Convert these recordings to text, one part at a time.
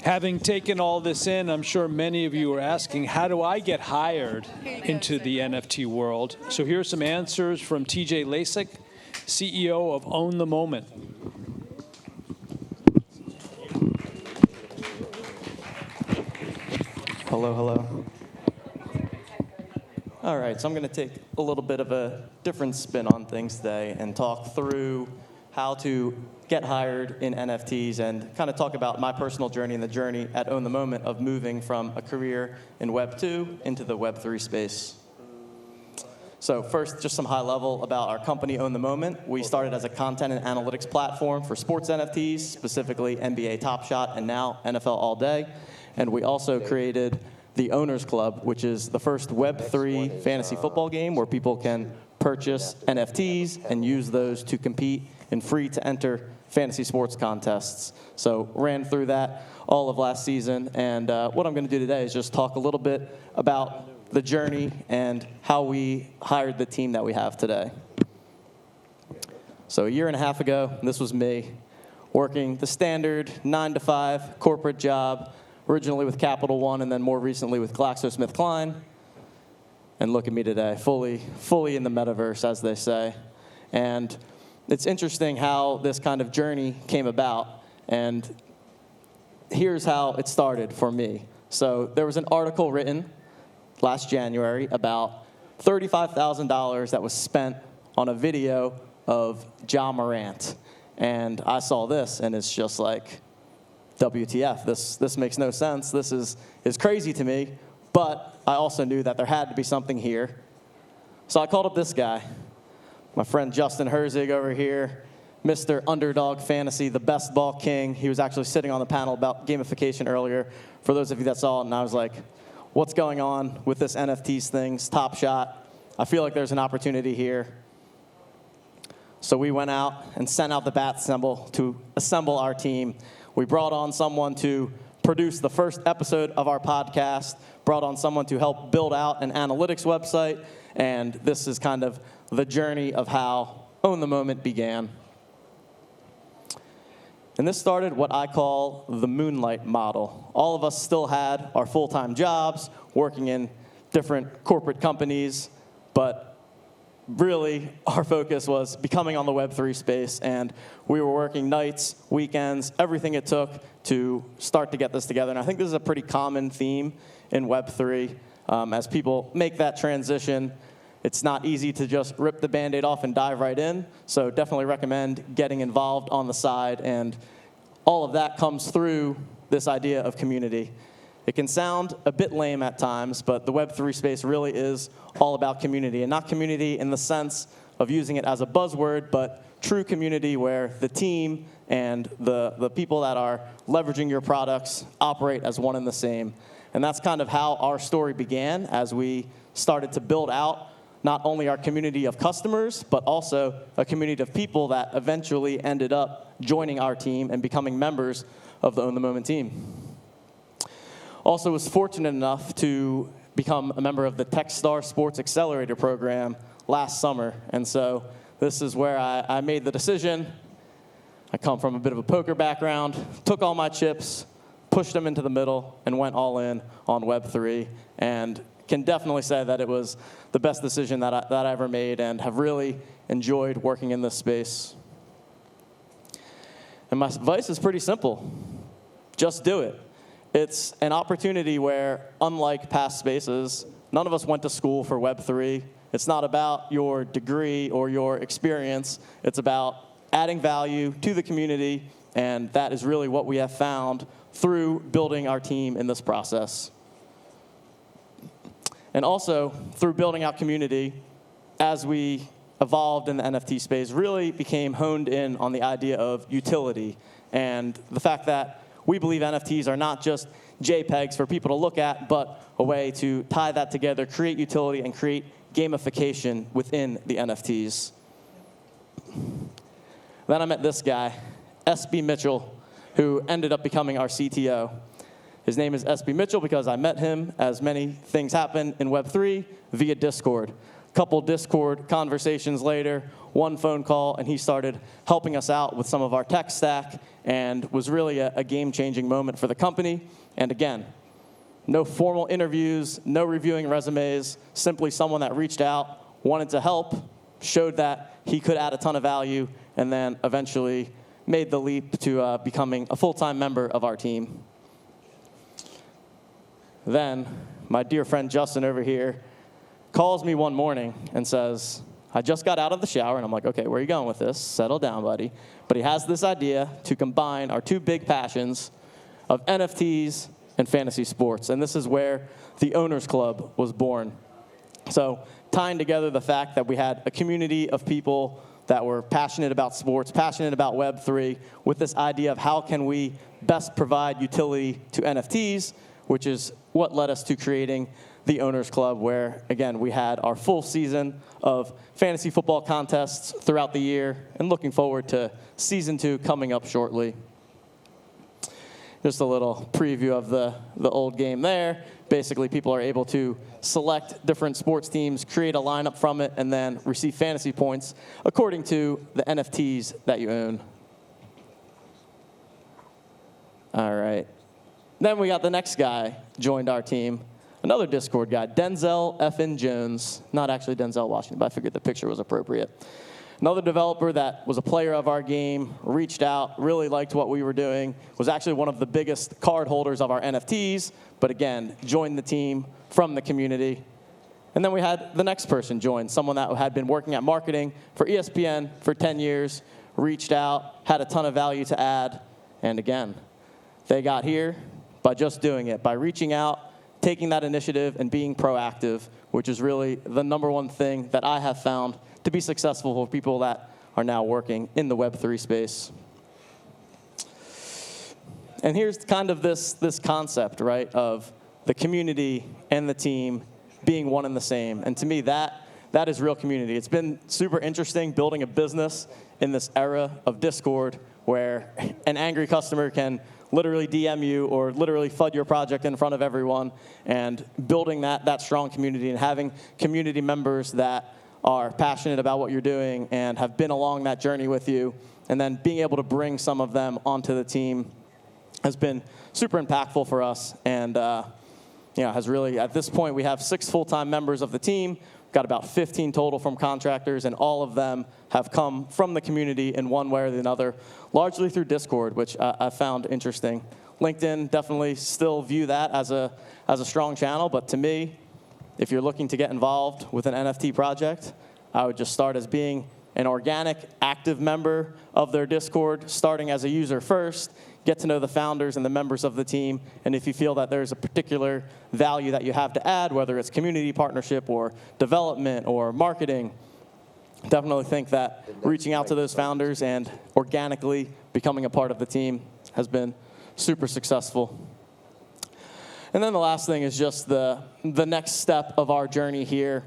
Having taken all this in, I'm sure many of you are asking, how do I get hired into the NFT world? So here are some answers from Tj Laessig, CEO of Own the Moment. Hello, hello. All right, so I'm going to take a little bit of a different spin on things today and talk through how to get hired in NFTs and kind of talk about my personal journey and the journey at Own the Moment of moving from a career in Web 2 into the Web 3 space. So first, just some high level about our company, Own the Moment. We started as a content and analytics platform for sports NFTs, specifically NBA Top Shot and now NFL All Day. And we also created the Owners Club, which is the first Web3 fantasy football game where people can purchase NFTs and use those to compete in free-to-enter fantasy sports contests. So ran through that all of last season, and what I'm going to do today is just talk a little bit about the journey and how we hired the team that we have today. So a year and a half ago, this was me, working the standard 9-to-5 corporate job, originally with Capital One and then more recently with GlaxoSmithKline. And look at me today, fully in the metaverse, as they say. And it's interesting how this kind of journey came about, and here's how it started for me. So there was an article written last January about $35,000 that was spent on a video of Ja Morant. And I saw this, and it's just like, WTF, this makes no sense. This is crazy to me, but I also knew that there had to be something here. So I called up this guy, my friend Justin Herzig over here, Mr. Underdog Fantasy, the best ball king. He was actually sitting on the panel about gamification earlier, for those of you that saw it, and I was like, what's going on with this NFTs things, Top Shot? I feel like there's an opportunity here. So we went out and sent out the bat symbol to assemble our team. We brought on someone to produce the first episode of our podcast, brought on someone to help build out an analytics website, and this is kind of the journey of how Own the Moment began. And this started what I call the Moonlight Model. All of us still had our full-time jobs, working in different corporate companies, but really our focus was becoming on the Web3 space, and we were working nights, weekends, everything it took to start to get this together. And I think this is a pretty common theme in Web3. As people make that transition, it's not easy to just rip the Band-Aid off and dive right in, so definitely recommend getting involved on the side, and all of that comes through this idea of community. It can sound a bit lame at times, but the Web3 space really is all about community, and not community in the sense of using it as a buzzword, but true community where the team and the people that are leveraging your products operate as one and the same. And that's kind of how our story began as we started to build out not only our community of customers, but also a community of people that eventually ended up joining our team and becoming members of the Own the Moment team. Also was fortunate enough to become a member of the Techstar Sports Accelerator program last summer. And so this is where I made the decision. I come from a bit of a poker background, took all my chips, pushed them into the middle, and went all in on Web3. And can definitely say that it was the best decision that I ever made, and have really enjoyed working in this space. And my advice is pretty simple. Just do it. It's an opportunity where, unlike past spaces, none of us went to school for Web3. It's not about your degree or your experience. It's about adding value to the community, and that is really what we have found through building our team in this process. And also, through building out community, as we evolved in the NFT space, really became honed in on the idea of utility and the fact that we believe NFTs are not just JPEGs for people to look at, but a way to tie that together, create utility, and create gamification within the NFTs. Then I met this guy, SB Mitchell, who ended up becoming our CTO. His name is SB Mitchell because I met him, as many things happen in Web3, via Discord. A couple Discord conversations later, one phone call, and he started helping us out with some of our tech stack and was really a game-changing moment for the company. And again, no formal interviews, no reviewing resumes, simply someone that reached out, wanted to help, showed that he could add a ton of value, and then eventually made the leap to becoming a full-time member of our team. Then my dear friend Justin over here calls me one morning and says, I just got out of the shower, and I'm like, okay, where are you going with this? Settle down, buddy. But he has this idea to combine our two big passions of NFTs and fantasy sports, and this is where the Owners Club was born. So tying together the fact that we had a community of people that were passionate about sports, passionate about Web3, with this idea of how can we best provide utility to NFTs, which is what led us to creating the Owners Club, where, again, we had our full season of fantasy football contests throughout the year, and looking forward to Season 2 coming up shortly. Just a little preview of the old game there. Basically, people are able to select different sports teams, create a lineup from it, and then receive fantasy points according to the NFTs that you own. All right. Then we got the next guy joined our team, another Discord guy, Denzel F.N. Jones. Not actually Denzel Washington, but I figured the picture was appropriate. Another developer that was a player of our game, reached out, really liked what we were doing, was actually one of the biggest card holders of our NFTs, but again, joined the team from the community. And then we had the next person join, someone that had been working at marketing for ESPN for 10 years, reached out, had a ton of value to add, and again, they got here by just doing it, by reaching out, taking that initiative, and being proactive, which is really the number one thing that I have found to be successful for people that are now working in the Web3 space. And here's kind of this concept, right, of the community and the team being one and the same. And to me, that is real community. It's been super interesting building a business in this era of Discord where an angry customer can literally DM you or literally FUD your project in front of everyone, and building that strong community and having community members that are passionate about what you're doing and have been along that journey with you, and then being able to bring some of them onto the team has been super impactful for us. And has really, at this point, we have 6 full-time members of the team. We've got about 15 total from contractors, and all of them have come from the community in one way or another, largely through Discord, which I found interesting. LinkedIn, definitely still view that as a strong channel, but to me, if you're looking to get involved with an NFT project, I would just start as being an organic, active member of their Discord, starting as a user first, get to know the founders and the members of the team, and if you feel that there's a particular value that you have to add, whether it's community partnership or development or marketing, definitely think that reaching out to those founders and organically becoming a part of the team has been super successful. And then the last thing is just the next step of our journey here,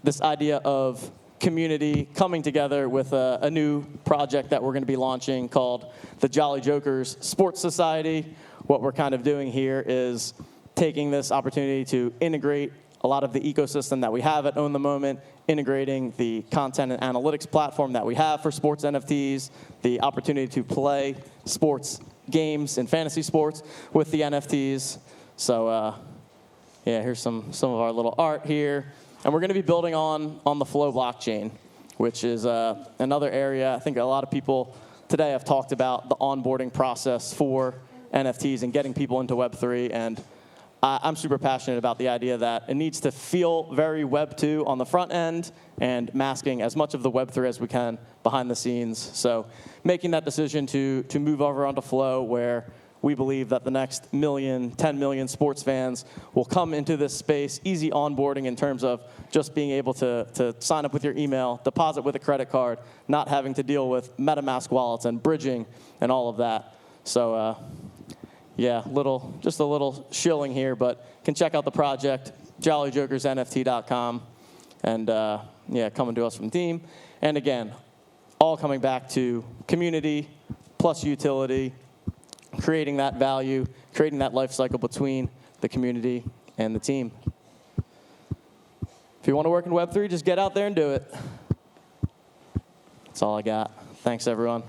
this idea of community coming together with a new project that we're going to be launching called the Jolly Jokers Sports Society. What we're kind of doing here is taking this opportunity to integrate a lot of the ecosystem that we have at Own the Moment, integrating the content and analytics platform that we have for sports NFTs, the opportunity to play sports games and fantasy sports with the NFTs. So, here's some of our little art here. And we're going to be building on the Flow blockchain, which is another area. I think a lot of people today have talked about the onboarding process for NFTs and getting people into Web3. And I'm super passionate about the idea that it needs to feel very Web 2 on the front end and masking as much of the Web 3 as we can behind the scenes. So making that decision to move over onto Flow, where we believe that the next 10 million sports fans will come into this space, easy onboarding in terms of just being able to sign up with your email, deposit with a credit card, not having to deal with MetaMask wallets and bridging and all of that. So, just a little shilling here, but can check out the project, jollyjokersnft.com, and coming to us from the team. And again, all coming back to community plus utility, creating that value, creating that life cycle between the community and the team. If you want to work in Web3, just get out there and do it. That's all I got. Thanks, everyone.